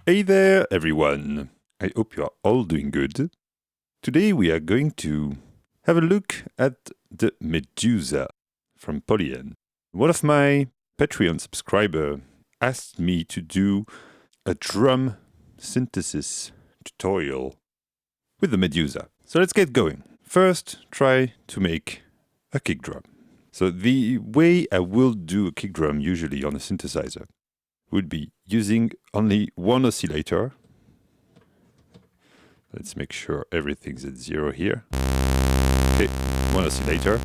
Hey there, everyone. I hope you are all doing good. Today we are going to have a look at the Medusa from Polyend. One of my Patreon subscribers asked me to do a drum synthesis tutorial with the Medusa. So let's get going. First, try to make a kick drum. So the way I will do a kick drum usually on a synthesizer would be using only one oscillator. Let's make sure everything's at 0 here. Okay, one oscillator.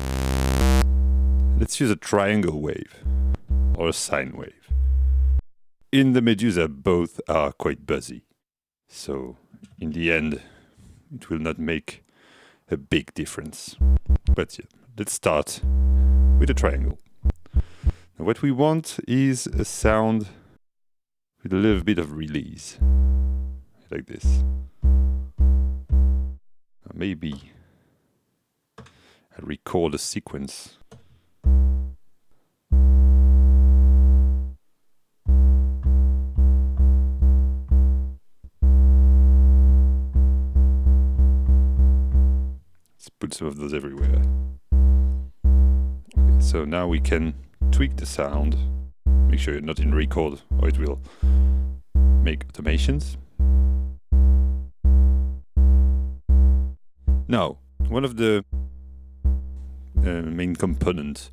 Let's use a triangle wave or a sine wave. In the Medusa, both are quite buzzy. So in the end, it will not make a big difference. But yeah, let's start with a triangle. Now what we want is a sound with a little bit of release, like this. Maybe I record a sequence. Let's put some of those everywhere. Okay, so now we can tweak the sound. Make sure you're not in record or it will make automations. Now, one of the main components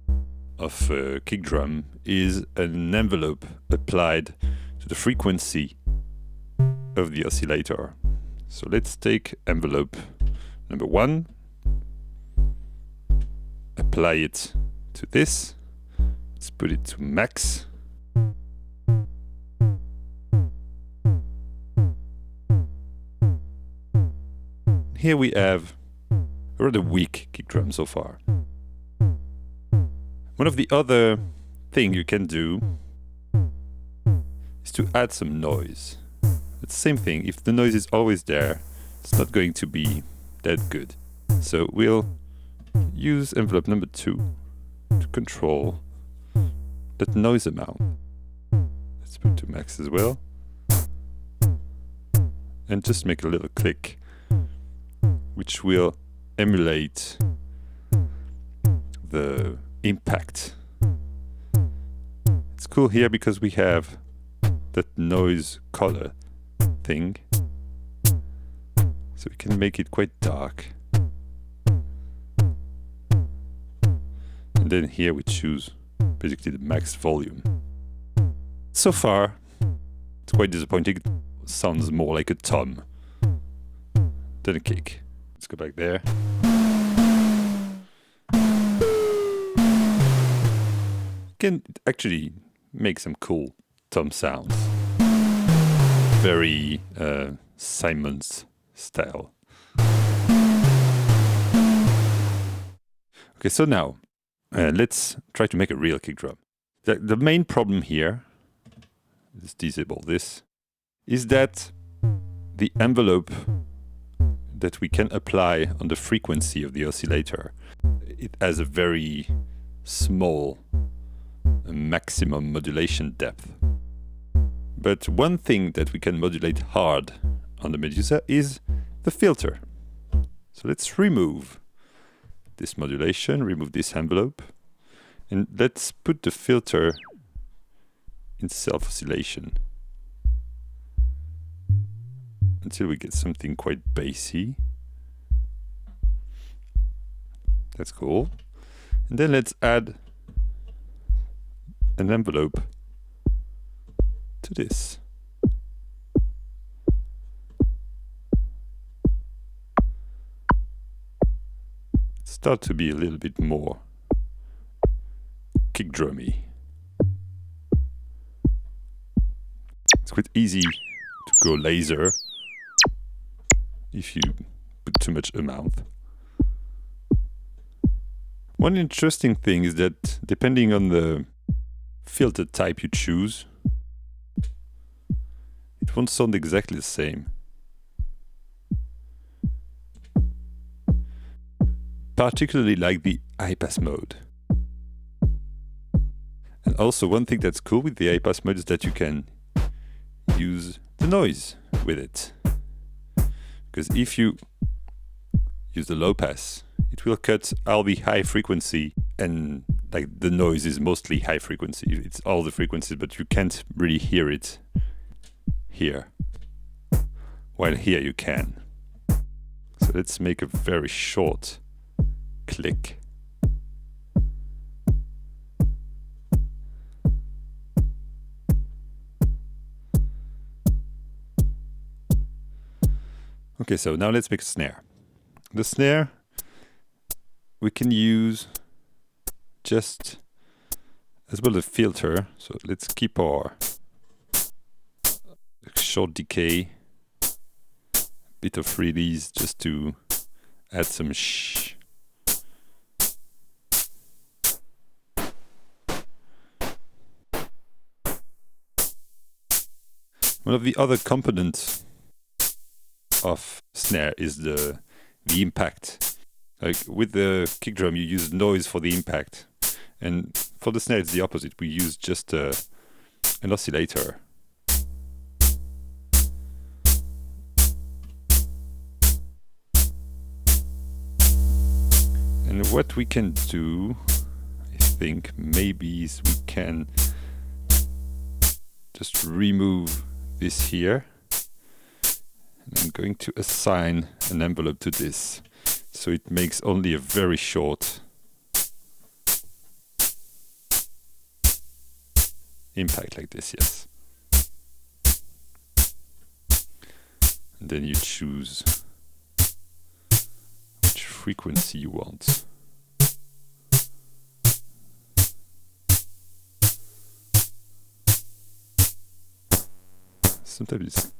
of a kick drum is an envelope applied to the frequency of the oscillator. So let's take envelope number 1, apply it to this, let's put it to max. Here we have a rather weak kick drum so far. One of the other things you can do is to add some noise. It's the same thing, if the noise is always there, it's not going to be that good. So we'll use envelope number 2 to control that noise amount. Let's put to max as well. And just make a little click, which will emulate the impact. It's cool here because we have that noise color thing, so we can make it quite dark. And then here we choose basically the max volume. So far, it's quite disappointing. It sounds more like a tom than a kick. Let's go back there. You can actually make some cool tom sounds. Very Simon's style. Okay, so now let's try to make a real kick drum. The main problem here, let's disable this, is that the envelope that we can apply on the frequency of the oscillator, it has a very small maximum modulation depth. But one thing that we can modulate hard on the Medusa is the filter. So let's remove this modulation, remove this envelope, and let's put the filter in self-oscillation until we get something quite bassy. That's cool. And then let's add an envelope to this. Start to be a little bit more kick drummy. It's quite easy to go laser if you put too much amount. One interesting thing is that depending on the filter type you choose, it won't sound exactly the same. Particularly like the high pass mode. And also one thing that's cool with the high pass mode is that you can use the noise with it. Because if you use the low pass, it will cut all the high frequency, and like the noise is mostly high frequency. It's all the frequencies, but you can't really hear it here. While here you can. So let's make a very short click. Okay, so now let's make a snare. The snare we can use just as well the filter. So let's keep our short decay, bit of release just to add some shh. One of the other components of snare is the impact. Like with the kick drum, you use noise for the impact, and for the snare it's the opposite. We use just an oscillator. And what we can do, I think, maybe is we can just remove this here. And I'm going to assign an envelope to this, so it makes only a very short impact like this, yes. And then you choose which frequency you want. Sometimes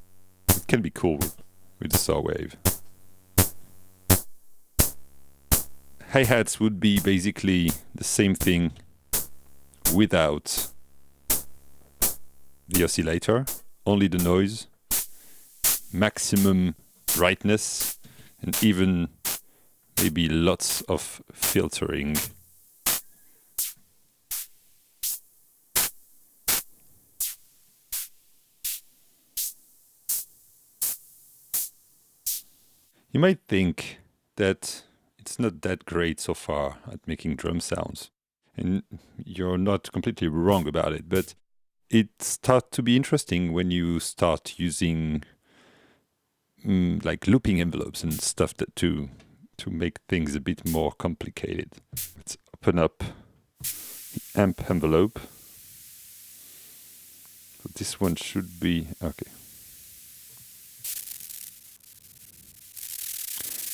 it can be cool with the saw wave. Hi-hats would be basically the same thing without the oscillator, only the noise, maximum brightness, and even maybe lots of filtering. You might think that it's not that great so far at making drum sounds, and you're not completely wrong about it, but it starts to be interesting when you start using like looping envelopes and stuff that to make things a bit more complicated. Let's open up the amp envelope. So this one should be okay.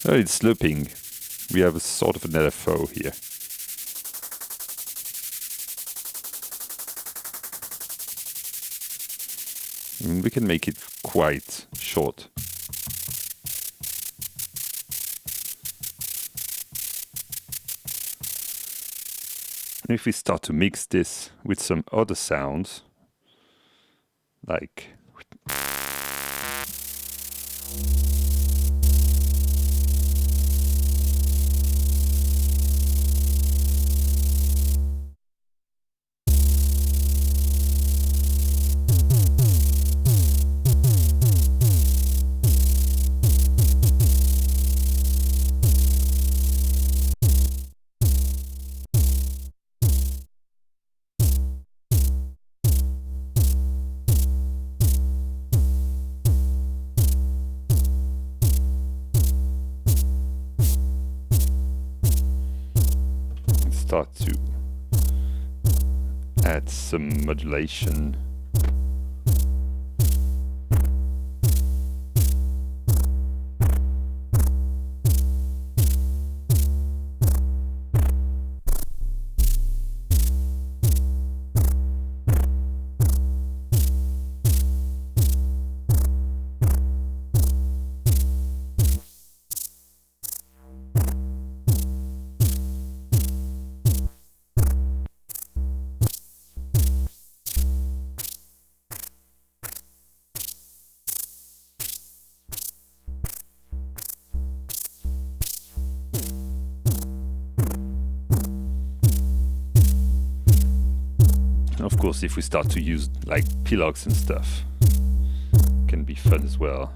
Oh, it's looping. We have a sort of an LFO here. And we can make it quite short. And if we start to mix this with some other sounds, like start to add some modulation. Of course, if we start to use like pilogs and stuff, it can be fun as well.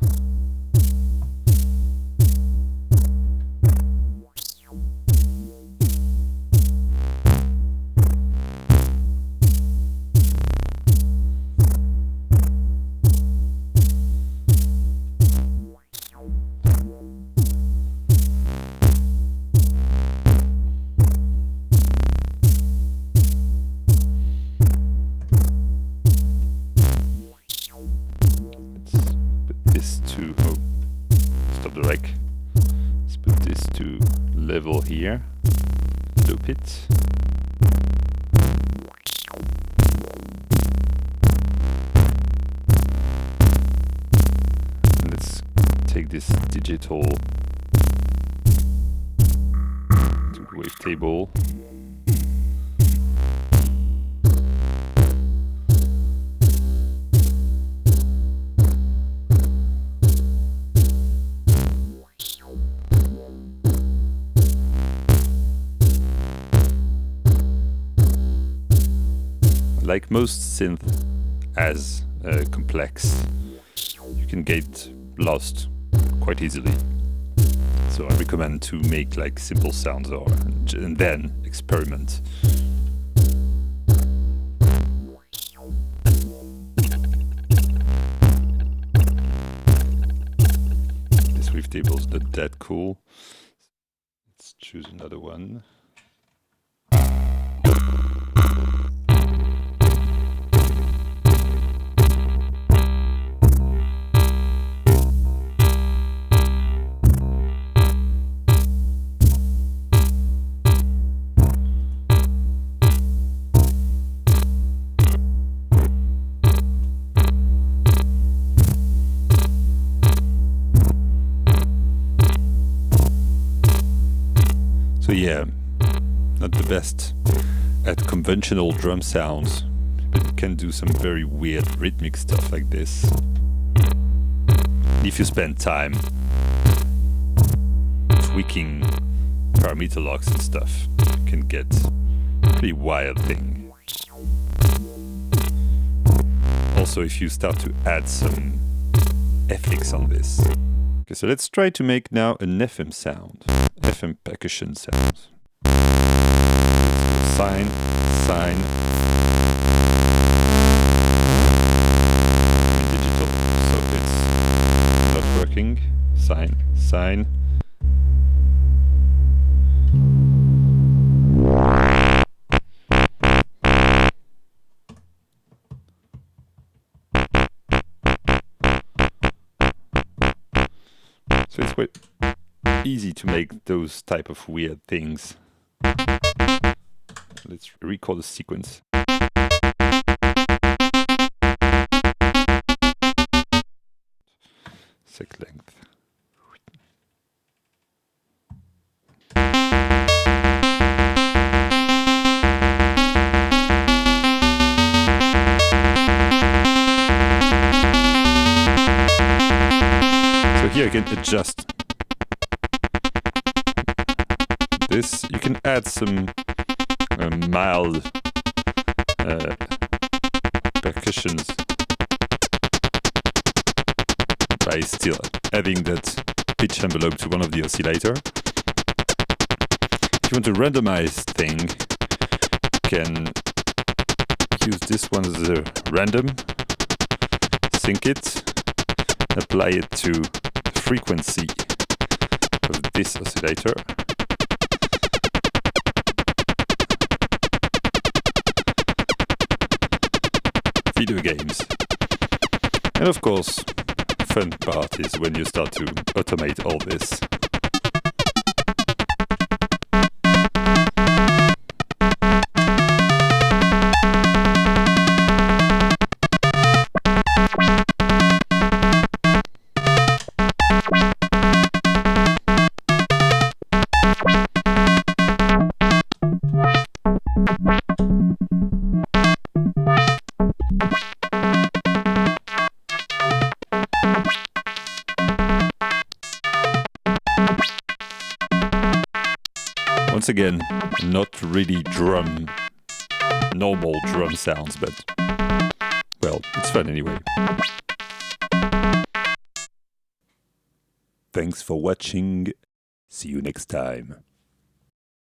Level here, loop it. And let's take this digital to the wavetable. Like most synth as complex, you can get lost quite easily. So I recommend to make like simple sounds and then experiment. This wavetable is not that cool. Let's choose another one. So yeah, not the best at conventional drum sounds, but you can do some very weird rhythmic stuff like this. If you spend time tweaking parameter locks and stuff, you can get a pretty wild thing. Also, if you start to add some FX on this. Okay, so let's try to make now an FM sound. FM percussion sounds. Sine, sine. Digital, so it's not working. Sine, sine. So it's quite easy to make those type of weird things. Let's record the sequence. Sec length. So here I can adjust this. You can add some mild percussions by still adding that pitch envelope to one of the oscillator. If you want a randomized thing, you can use this one as a random, sync it, apply it to the frequency of this oscillator. Video games. And of course, the fun part is when you start to automate all this. Once again, not really normal drum sounds, but, well, it's fun anyway. Thanks for watching. See you next time.